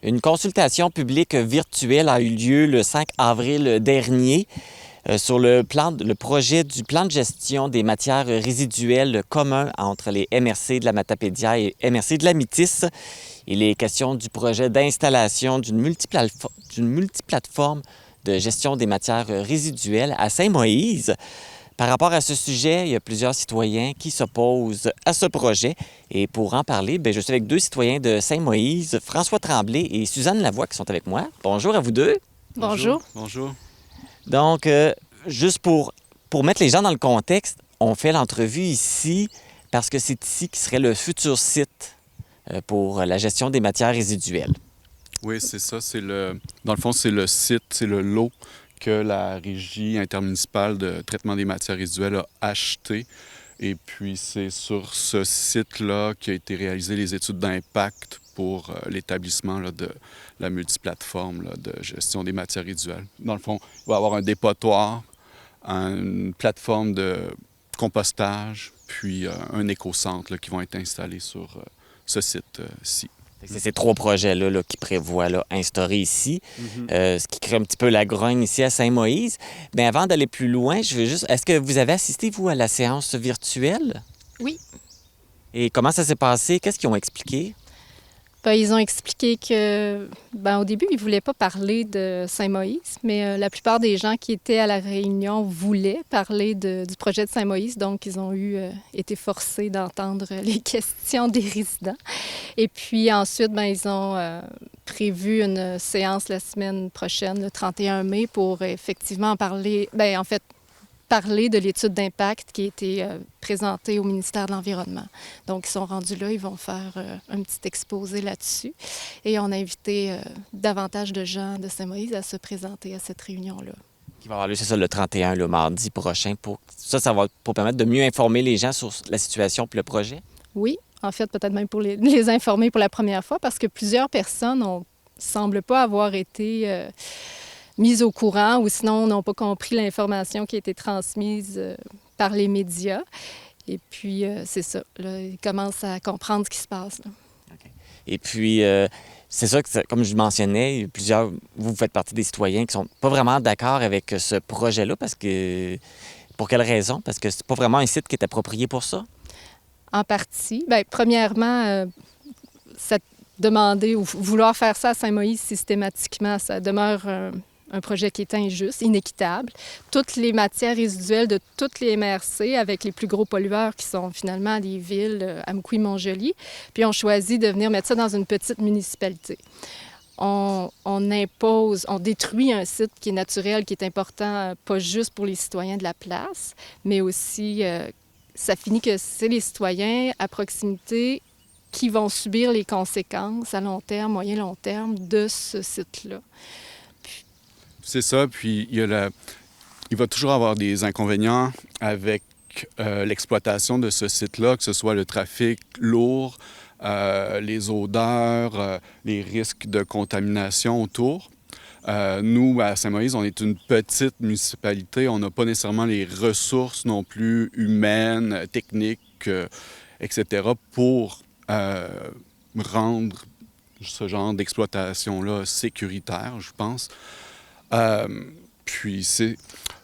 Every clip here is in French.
Une consultation publique virtuelle a eu lieu le 5 avril dernier sur le projet du plan de gestion des matières résiduelles commun entre les MRC de la Matapédia et MRC de la Métis. Il est question du projet d'installation d'une multiplateforme de gestion des matières résiduelles à Saint-Moïse. Par rapport à ce sujet, il y a plusieurs citoyens qui s'opposent à ce projet. Et pour en parler, je suis avec deux citoyens de Saint-Moïse, François Tremblay et Suzanne Lavoie, qui sont avec moi. Bonjour à vous deux. Bonjour. Bonjour. Donc, juste pour mettre les gens dans le contexte, on fait l'entrevue ici parce que c'est ici qui serait le futur site pour la gestion des matières résiduelles. Oui, c'est ça. Dans le fond, c'est le site, c'est le lot que la Régie intermunicipale de traitement des matières résiduelles a acheté. Et puis, c'est sur ce site-là qu'a été réalisé les études d'impact pour l'établissement de la multiplateforme de gestion des matières résiduelles. Dans le fond, il va y avoir un dépotoir, une plateforme de compostage, puis un écocentre qui vont être installés sur ce site-ci. C'est ces trois projets-là qui prévoient instaurer ici, ce qui crée un petit peu la grogne ici à Saint-Moïse. Mais avant d'aller plus loin, je veux juste... Est-ce que vous avez assisté, vous, à la séance virtuelle? Oui. Et comment ça s'est passé? Qu'est-ce qu'ils ont expliqué? Ils ont expliqué que, au début, ils ne voulaient pas parler de Saint-Moïse, mais la plupart des gens qui étaient à la réunion voulaient parler du projet de Saint-Moïse, donc ils ont été forcés d'entendre les questions des résidents. Et puis ensuite, ils ont prévu une séance la semaine prochaine, le 31 mai, pour effectivement parler, parler de l'étude d'impact qui a été présentée au ministère de l'Environnement. Donc, ils sont rendus là, ils vont faire un petit exposé là-dessus. Et on a invité davantage de gens de Saint-Moïse à se présenter à cette réunion-là. Qui va avoir lieu, c'est ça, le 31, le mardi prochain. Ça va pour permettre de mieux informer les gens sur la situation et le projet? Oui, en fait, peut-être même pour les informer pour la première fois, parce que plusieurs personnes ne semblent pas avoir été... mises au courant ou sinon n'ont pas compris l'information qui a été transmise par les médias. Et puis, c'est ça. Là, ils commencent à comprendre ce qui se passe. Là. Okay. Et puis, c'est ça que, comme je mentionnais, vous faites partie des citoyens qui ne sont pas vraiment d'accord avec ce projet-là parce que... Pour quelle raison? Parce que c'est pas vraiment un site qui est approprié pour ça? En partie. Premièrement, demander ou vouloir faire ça à Saint-Moïse systématiquement, ça demeure un projet qui est injuste, inéquitable. Toutes les matières résiduelles de toutes les MRC, avec les plus gros pollueurs qui sont finalement les villes Amkoui-Montjoli, puis on choisit de venir mettre ça dans une petite municipalité. On impose, on détruit un site qui est naturel, qui est important, pas juste pour les citoyens de la place, mais aussi, ça finit que c'est les citoyens à proximité qui vont subir les conséquences à long terme, moyen long terme de ce site-là. C'est ça, puis il va toujours avoir des inconvénients avec l'exploitation de ce site-là, que ce soit le trafic lourd, les odeurs, les risques de contamination autour. Nous, à Saint-Moïse, on est une petite municipalité. On n'a pas nécessairement les ressources non plus humaines, techniques, etc. pour rendre ce genre d'exploitation-là sécuritaire, je pense. Puis c'est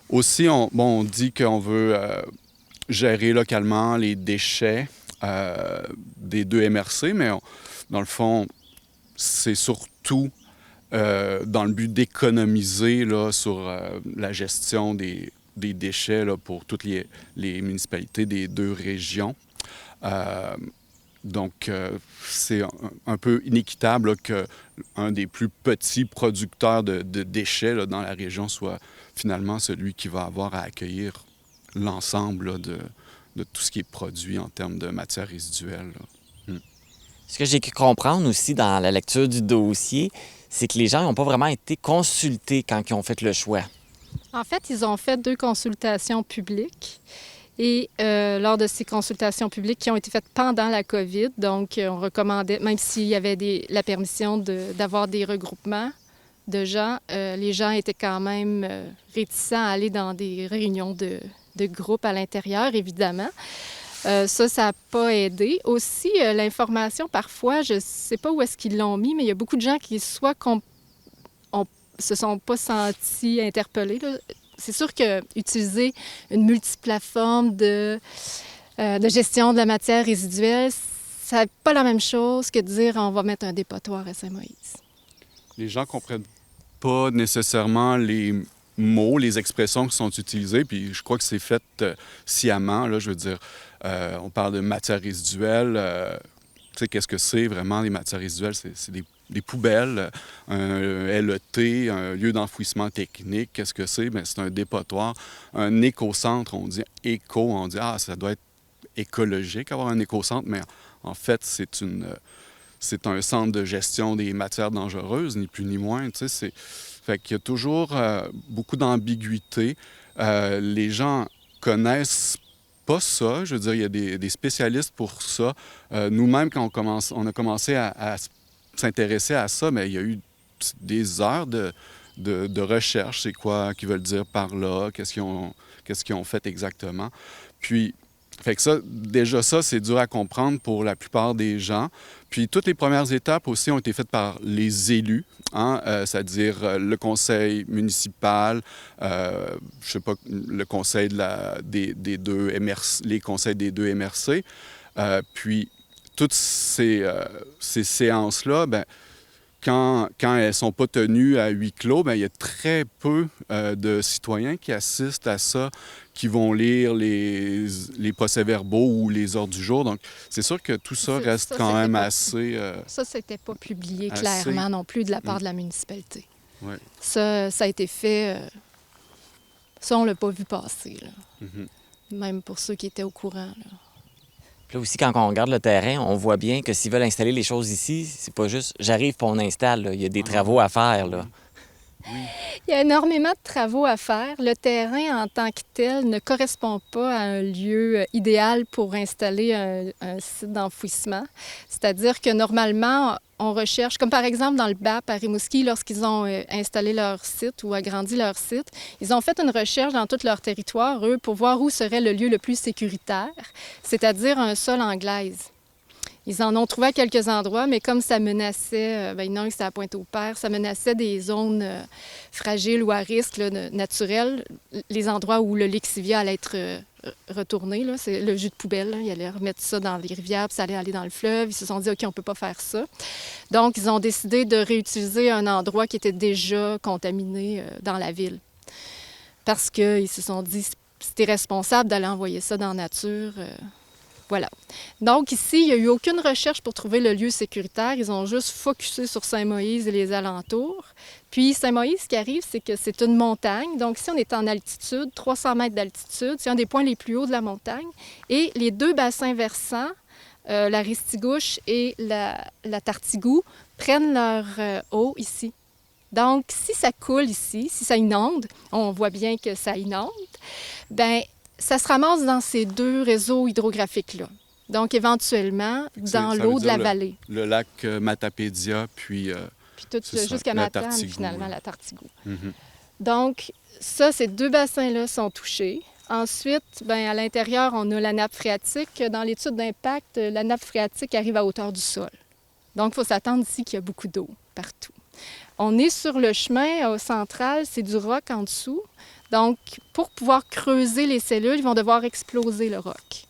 aussi, on dit qu'on veut gérer localement les déchets des deux MRC, mais dans le fond, c'est surtout dans le but d'économiser sur la gestion des déchets pour toutes les municipalités des deux régions. Donc, c'est un peu inéquitable qu'un des plus petits producteurs de déchets dans la région soit finalement celui qui va avoir à accueillir l'ensemble de tout ce qui est produit en termes de matières résiduelles. Ce que j'ai pu comprendre aussi dans la lecture du dossier, c'est que les gens n'ont pas vraiment été consultés quand ils ont fait le choix. En fait, ils ont fait 2 consultations publiques. Et lors de ces consultations publiques qui ont été faites pendant la COVID, donc on recommandait, même s'il y avait la permission d'avoir des regroupements de gens, les gens étaient quand même réticents à aller dans des réunions de groupe à l'intérieur, évidemment. Ça n'a pas aidé. Aussi, l'information, parfois, je ne sais pas où est-ce qu'ils l'ont mis, mais il y a beaucoup de gens qui soit se sont pas sentis interpellés, là. C'est sûr que utiliser une multiplateforme de gestion de la matière résiduelle, ça n'est pas la même chose que de dire on va mettre un dépotoir à Saint-Moïse. Les gens ne comprennent pas nécessairement les mots, les expressions qui sont utilisées, puis je crois que c'est fait sciemment, là, je veux dire, on parle de matière résiduelle, tu sais, qu'est-ce que c'est vraiment les matières résiduelles? C'est des poubelles, un LET, un lieu d'enfouissement technique, qu'est-ce que c'est? Bien, c'est un dépotoir, un écocentre, on dit éco, on dit, ah, ça doit être écologique avoir un écocentre, mais en fait, c'est un centre de gestion des matières dangereuses, ni plus ni moins, tu sais, fait qu'il y a toujours beaucoup d'ambiguïté. Les gens connaissent pas ça. Je veux dire, il y a des spécialistes pour ça. Nous-mêmes, quand on a commencé à s'intéresser à ça, mais il y a eu des heures de recherche. C'est quoi qu'ils veulent dire par là? Qu'est-ce qu'ils ont fait exactement? Puis, fait que ça, déjà ça, c'est dur à comprendre pour la plupart des gens. Puis toutes les premières étapes aussi ont été faites par les élus, hein, c'est-à-dire le conseil municipal, je sais pas, le conseil des deux MRC, les conseils des deux MRC. Puis toutes ces séances-là, ben, quand elles ne sont pas tenues à huis clos, bien, il y a très peu de citoyens qui assistent à ça, qui vont lire les procès-verbaux ou les ordres du jour. Donc, c'est sûr que tout ça reste quand même assez... Ça, c'était pas publié clairement non plus de la part de la municipalité. Ouais. Ça a été fait... Ça, on l'a pas vu passer, là. Même pour ceux qui étaient au courant, là. Puis là aussi, quand on regarde le terrain, on voit bien que s'ils veulent installer les choses ici, c'est pas juste j'arrive puis on installe, là. Il y a des travaux à faire, là. Oui. Il y a énormément de travaux à faire. Le terrain en tant que tel ne correspond pas à un lieu idéal pour installer un site d'enfouissement. C'est-à-dire que normalement, on recherche, comme par exemple dans le BAP à Rimouski, lorsqu'ils ont installé leur site ou agrandi leur site, ils ont fait une recherche dans tout leur territoire, eux, pour voir où serait le lieu le plus sécuritaire, c'est-à-dire un sol en glaise. Ils en ont trouvé à quelques endroits, mais comme ça menaçait, non, c'était à Pointe-au-Père, ça menaçait des zones fragiles ou à risque là, naturel, les endroits où le lexivia allait être retourné, là, c'est le jus de poubelle, là, ils allaient remettre ça dans les rivières, puis ça allait aller dans le fleuve. Ils se sont dit, OK, on ne peut pas faire ça. Donc, ils ont décidé de réutiliser un endroit qui était déjà contaminé dans la ville. Parce qu'ils se sont dit, c'était responsable d'aller envoyer ça dans la nature. Voilà. Donc ici, il n'y a eu aucune recherche pour trouver le lieu sécuritaire. Ils ont juste focusé sur Saint-Moïse et les alentours. Puis Saint-Moïse, ce qui arrive, c'est que c'est une montagne. Donc ici, on est en altitude, 300 mètres d'altitude. C'est un des points les plus hauts de la montagne. Et les deux bassins versants, la Ristigouche et la Tartigou, prennent leur eau ici. Donc si ça coule ici, si ça inonde, on voit bien que ça inonde, bien, ça se ramasse dans ces deux réseaux hydrographiques-là. Donc, éventuellement, dans l'eau de la vallée. Le lac Matapédia, puis tout jusqu'à Matane, finalement, la Tartigou. Mm-hmm. Donc, ça, ces deux bassins-là sont touchés. Ensuite, bien, à l'intérieur, on a la nappe phréatique. Dans l'étude d'impact, la nappe phréatique arrive à hauteur du sol. Donc, il faut s'attendre ici qu'il y a beaucoup d'eau partout. On est sur le chemin au central, c'est du roc en dessous. Donc, pour pouvoir creuser les cellules, ils vont devoir exploser le roc.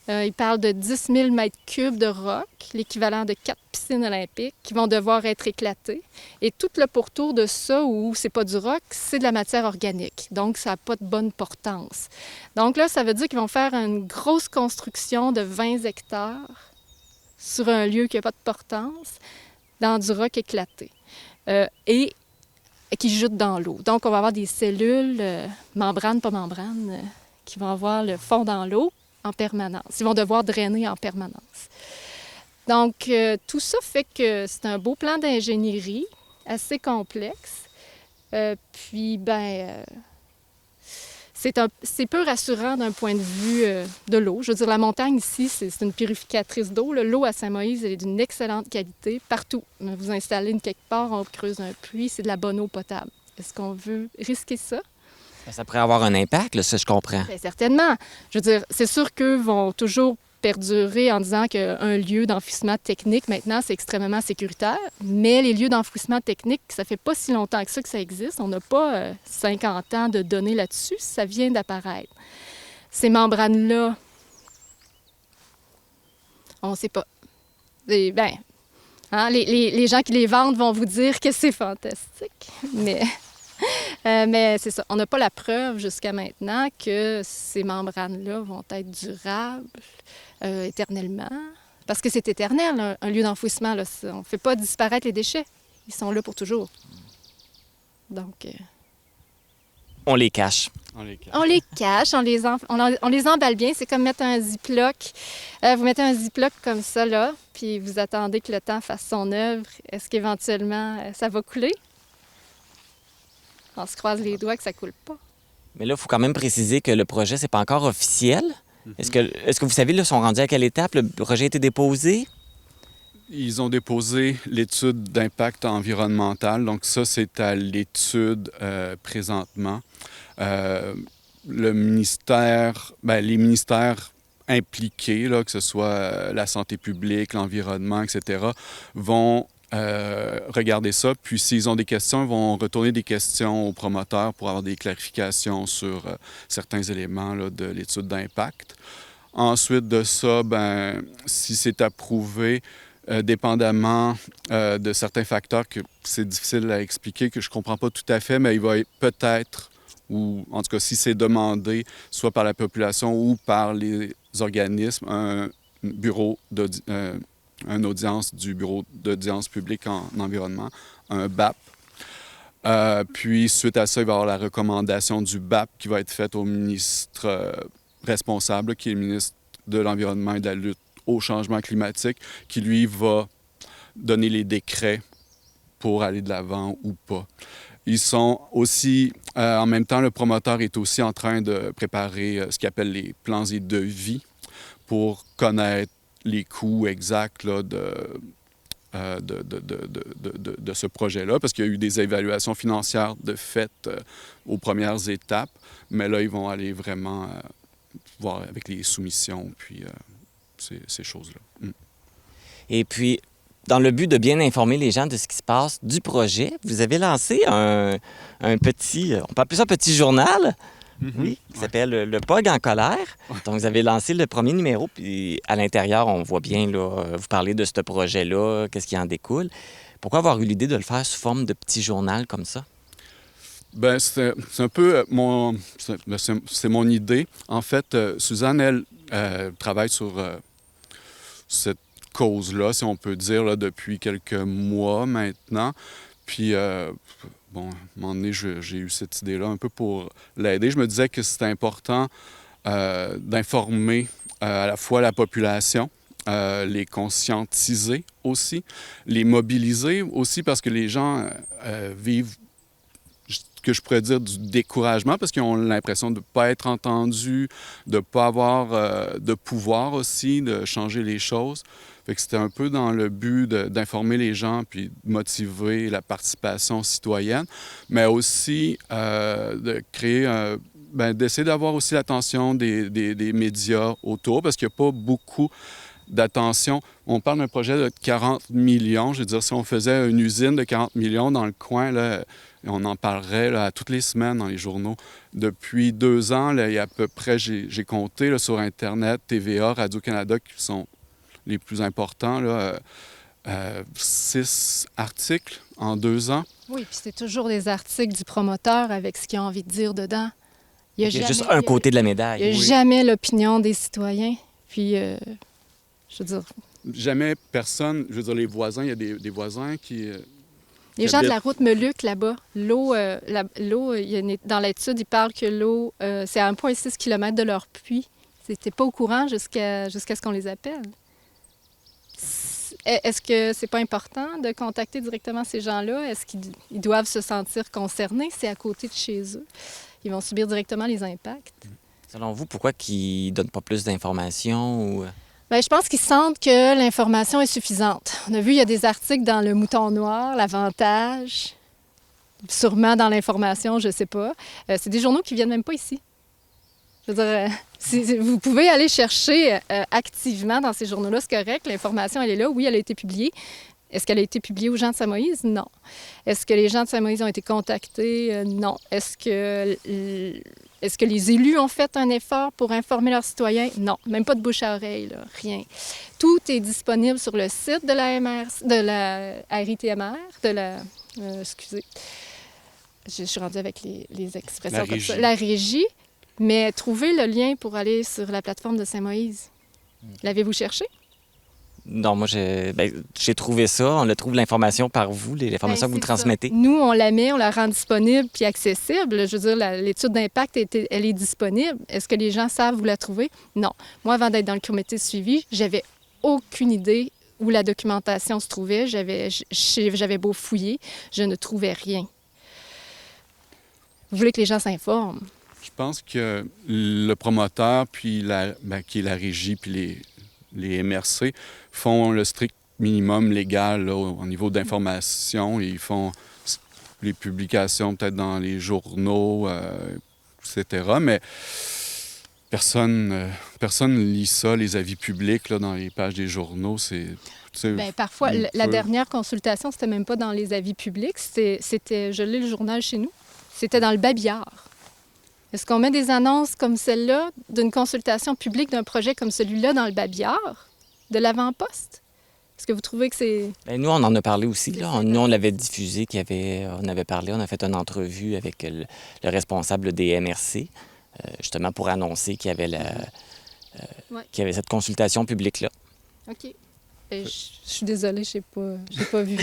Ils parlent de 10 000 mètres cubes de roc, l'équivalent de 4 piscines olympiques, qui vont devoir être éclatées. Et tout le pourtour de ça, où c'est pas du roc, c'est de la matière organique. Donc, ça n'a pas de bonne portance. Donc là, ça veut dire qu'ils vont faire une grosse construction de 20 hectares sur un lieu qui n'a pas de portance, dans du roc éclaté. Et qui jute dans l'eau. Donc, on va avoir des cellules, membrane, pas membrane, qui vont avoir le fond dans l'eau en permanence. Ils vont devoir drainer en permanence. Donc, tout ça fait que c'est un beau plan d'ingénierie, assez complexe. Puis, c'est peu rassurant d'un point de vue de l'eau. Je veux dire, la montagne ici, c'est une purificatrice d'eau. L'eau à Saint-Moïse, elle est d'une excellente qualité partout. Vous installez une quelque part, on creuse un puits, c'est de la bonne eau potable. Est-ce qu'on veut risquer ça? Ça pourrait avoir un impact, là, ça, je comprends. Bien, certainement. Je veux dire, c'est sûr qu'eux vont toujours perdurer en disant qu'un lieu d'enfouissement technique, maintenant, c'est extrêmement sécuritaire. Mais les lieux d'enfouissement technique, ça fait pas si longtemps que ça existe. On n'a pas 50 ans de données là-dessus. Ça vient d'apparaître. Ces membranes-là, on ne sait pas. Et, les gens qui les vendent vont vous dire que c'est fantastique. Mais c'est ça. On n'a pas la preuve jusqu'à maintenant que ces membranes-là vont être durables éternellement. Parce que c'est éternel, un lieu d'enfouissement. Là. On ne fait pas disparaître les déchets. Ils sont là pour toujours. Donc... On les cache. On les cache, on les emballe bien. C'est comme mettre un ziploc. Vous mettez un ziploc comme ça, là, puis vous attendez que le temps fasse son œuvre. Est-ce qu'éventuellement, ça va couler? On se croise les doigts que ça ne coule pas. Mais là, il faut quand même préciser que le projet, c'est pas encore officiel. Est-ce que vous savez, là, sont rendus à quelle étape? Le projet a été déposé? Ils ont déposé l'étude d'impact environnemental. Donc ça, c'est à l'étude présentement. Le ministère, les ministères impliqués, là, que ce soit la santé publique, l'environnement, etc., vont regarder ça. Puis s'ils ont des questions, ils vont retourner des questions aux promoteurs pour avoir des clarifications sur certains éléments là, de l'étude d'impact. Ensuite de ça, si c'est approuvé, dépendamment de certains facteurs que c'est difficile à expliquer, que je ne comprends pas tout à fait, mais il va peut-être, ou en tout cas si c'est demandé, soit par la population ou par les organismes, une audience du Bureau d'audience publique en environnement, un BAP. Puis suite à ça, il va y avoir la recommandation du BAP qui va être faite au ministre responsable, qui est le ministre de l'Environnement et de la lutte au changement climatique, qui, lui, va donner les décrets pour aller de l'avant ou pas. Ils sont aussi, en même temps, le promoteur est aussi en train de préparer ce qu'il appelle les plans et devis pour connaître les coûts exacts là, de ce projet-là, parce qu'il y a eu des évaluations financières de fait aux premières étapes, mais là, ils vont aller vraiment voir avec les soumissions, puis ces choses-là. Et puis, dans le but de bien informer les gens de ce qui se passe du projet, vous avez lancé un petit, on peut appeler ça un petit journal, oui, qui s'appelle Le POG en colère. Donc, vous avez lancé le premier numéro, puis à l'intérieur, on voit bien, là, vous parlez de ce projet-là, qu'est-ce qui en découle. Pourquoi avoir eu l'idée de le faire sous forme de petit journal comme ça? Bien, c'est un peu c'est mon idée. En fait, Suzanne, elle travaille sur cette cause-là, si on peut dire, là, depuis quelques mois maintenant. Puis, bon, à un moment donné, j'ai eu cette idée-là un peu pour l'aider. Je me disais que c'était important d'informer à la fois la population, les conscientiser aussi, les mobiliser aussi, parce que les gens vivent, que je pourrais dire, du découragement, parce qu'ils ont l'impression de ne pas être entendus, de ne pas avoir de pouvoir aussi, de changer les choses. Fait que c'était un peu dans le but d'informer les gens puis de motiver la participation citoyenne, mais aussi de créer, d'essayer d'avoir aussi l'attention des médias autour, parce qu'il n'y a pas beaucoup d'attention. On parle d'un projet de 40 millions. Je veux dire, si on faisait une usine de 40 millions dans le coin, là, on en parlerait là, toutes les semaines dans les journaux. Depuis 2 ans, là, il y a à peu près, j'ai compté là, sur Internet, TVA, Radio-Canada, qui sont les plus importants, là, 6 articles en 2 ans. Oui, puis c'est toujours des articles du promoteur avec ce qu'il a envie de dire dedans. Il y a juste un côté de la médaille. Il n'y a jamais l'opinion des citoyens. Puis, je veux dire... Jamais personne, je veux dire, les voisins, il y a des voisins qui... Les gens de la route Meluc, là-bas, l'eau, dans l'étude, ils parlent que l'eau, c'est à 1,6 km de leur puits. C'était pas au courant jusqu'à ce qu'on les appelle. Est-ce que c'est pas important de contacter directement ces gens-là? Est-ce qu'ils doivent se sentir concernés? C'est à côté de chez eux. Ils vont subir directement les impacts. Selon vous, pourquoi qu'ils ne donnent pas plus d'informations? Ou... Bien, je pense qu'ils sentent que l'information est suffisante. On a vu, il y a des articles dans Le Mouton Noir, L'Avantage. sûrement dans l'information, je ne sais pas. C'est des journaux qui ne viennent même pas ici. Je veux dire, vous pouvez aller chercher activement dans ces journaux-là, c'est correct, l'information, elle est là. Oui, elle a été publiée. Est-ce qu'elle a été publiée aux gens de Saint-Moïse? Non. Est-ce que les gens de Saint-Moïse ont été contactés? Non. Est-ce que les élus ont fait un effort pour informer leurs citoyens? Non. Même pas de bouche à oreille, là. Rien. Tout est disponible sur le site de la RITMR, excusez. Je suis rendue avec les expressions comme ça. La régie. Mais trouvez le lien pour aller sur la plateforme de Saint-Moïse. L'avez-vous cherché? Non, moi, j'ai trouvé ça. On le trouve l'information par vous, l'information que vous transmettez. Ça. Nous, on la met, on la rend disponible puis accessible. Je veux dire, l'étude d'impact, elle est disponible. Est-ce que les gens savent où la trouver? Non. Moi, avant d'être dans le comité de suivi, j'avais aucune idée où la documentation se trouvait. J'avais beau fouiller, je ne trouvais rien. Vous voulez que les gens s'informent? Je pense que le promoteur, puis qui est la régie, puis les MRC, font le strict minimum légal là, au niveau d'information. Ils font les publications peut-être dans les journaux, etc. Mais personne lit ça, les avis publics là, dans les pages des journaux. Bien, parfois, la dernière consultation, c'était même pas dans les avis publics. Je lis le journal chez nous. C'était dans le Babillard. Est-ce qu'on met des annonces comme celle-là d'une consultation publique d'un projet comme celui-là dans le Babillard, de l'avant-poste? Est-ce que vous trouvez que c'est... Bien, nous, on en a parlé aussi. Là. Nous, on l'avait diffusé, on avait parlé, on a fait une entrevue avec le responsable des MRC, justement pour annoncer qu'il y avait, qu'il y avait cette consultation publique-là. OK. Je suis désolée, je n'ai pas vu.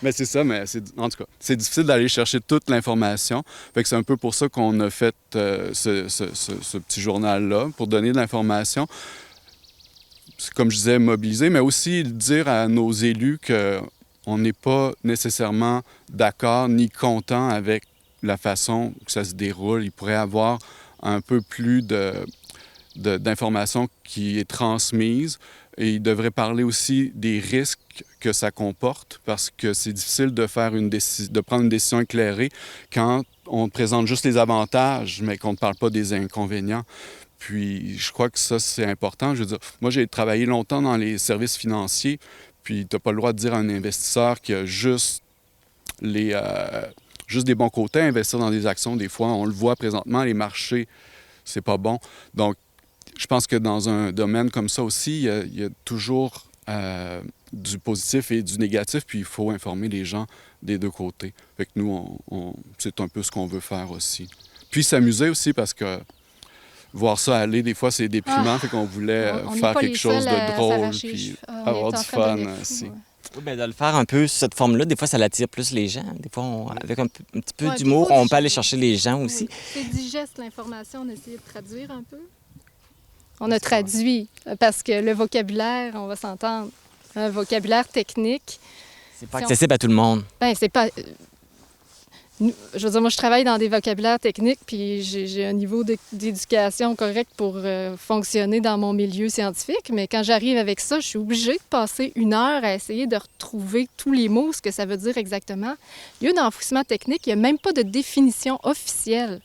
Mais c'est ça, en tout cas, c'est difficile d'aller chercher toute l'information. Fait que c'est un peu pour ça qu'on a fait ce petit journal-là, pour donner de l'information. Comme je disais, mobiliser, mais aussi dire à nos élus qu'on n'est pas nécessairement d'accord ni content avec la façon que ça se déroule. Il pourrait y avoir un peu plus d'informations qui est transmise. Et il devrait parler aussi des risques que ça comporte, parce que c'est difficile de prendre une décision éclairée quand on présente juste les avantages, mais qu'on ne parle pas des inconvénients. Puis je crois que ça, c'est important. Je veux dire, moi, j'ai travaillé longtemps dans les services financiers, puis tu n'as pas le droit de dire à un investisseur qu'il y a juste des bons côtés à investir dans des actions. Des fois, on le voit présentement, les marchés, c'est pas bon. Donc, je pense que dans un domaine comme ça aussi, il y a toujours du positif et du négatif, puis il faut informer les gens des deux côtés. Fait que nous, c'est un peu ce qu'on veut faire aussi. Puis s'amuser aussi, parce que voir ça aller, des fois, c'est déprimant, fait qu'on voulait faire quelque chose de drôle, puis avoir du fun aussi. Oui, bien, de le faire un peu sous cette forme-là, des fois, ça attire plus les gens. Des fois, avec un petit peu d'humour, on peut aller chercher les gens aussi. C'est digeste, l'information, on a essayé de traduire un peu. On a traduit, parce que le vocabulaire, on va s'entendre, un vocabulaire technique... C'est pas accessible à tout le monde. Bien, c'est pas... Je veux dire, moi, je travaille dans des vocabulaires techniques, puis j'ai un niveau d'éducation correct pour fonctionner dans mon milieu scientifique, mais quand j'arrive avec ça, je suis obligée de passer 1 heure à essayer de retrouver tous les mots, ce que ça veut dire exactement. Lieu d'enfouissement technique, il n'y a même pas de définition officielle.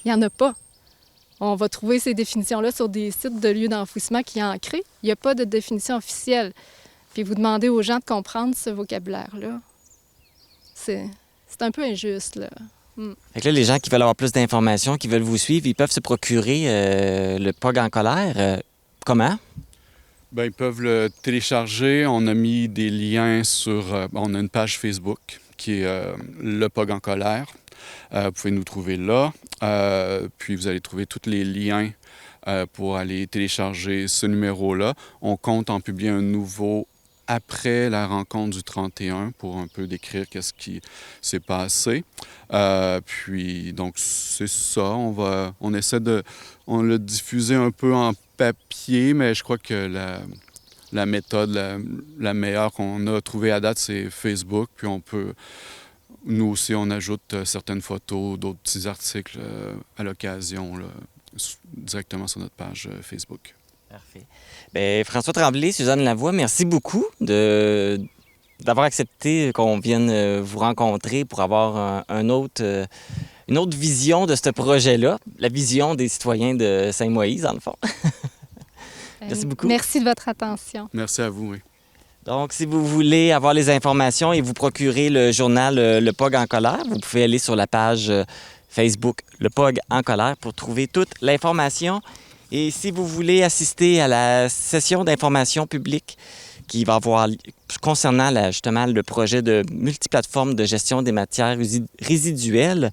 Il n'y en a pas. On va trouver ces définitions-là sur des sites de lieux d'enfouissement qui sont ancrés. Il n'y a pas de définition officielle. Puis vous demandez aux gens de comprendre ce vocabulaire-là. C'est un peu injuste, là. Fait que là, les gens qui veulent avoir plus d'informations, qui veulent vous suivre, ils peuvent se procurer le POG en colère. Comment? Bien, ils peuvent le télécharger. On a mis des liens sur... on a une page Facebook qui est le POG en colère. Vous pouvez nous trouver là. Puis vous allez trouver tous les liens pour aller télécharger ce numéro-là. On compte en publier un nouveau après la rencontre du 31 pour un peu décrire qu'est-ce qui s'est passé. Puis donc c'est ça. On essaie on l'a diffusé un peu en papier, mais je crois que la méthode la meilleure qu'on a trouvée à date, c'est Facebook. Puis nous aussi, on ajoute certaines photos, d'autres petits articles à l'occasion, là, directement sur notre page Facebook. Parfait. Bien, François Tremblay, Suzanne Lavoie, merci beaucoup de d'avoir accepté qu'on vienne vous rencontrer pour avoir une autre vision de ce projet-là, la vision des citoyens de Saint-Moïse, dans le fond. Merci beaucoup. Merci de votre attention. Merci à vous, oui. Donc, si vous voulez avoir les informations et vous procurer le journal Le POG en colère, vous pouvez aller sur la page Facebook Le POG en colère pour trouver toute l'information. Et si vous voulez assister à la session d'information publique qui va avoir concernant justement le projet de multiplateforme de gestion des matières résiduelles,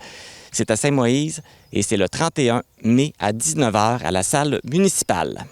c'est à Saint-Moïse et c'est le 31 mai à 19h à la salle municipale.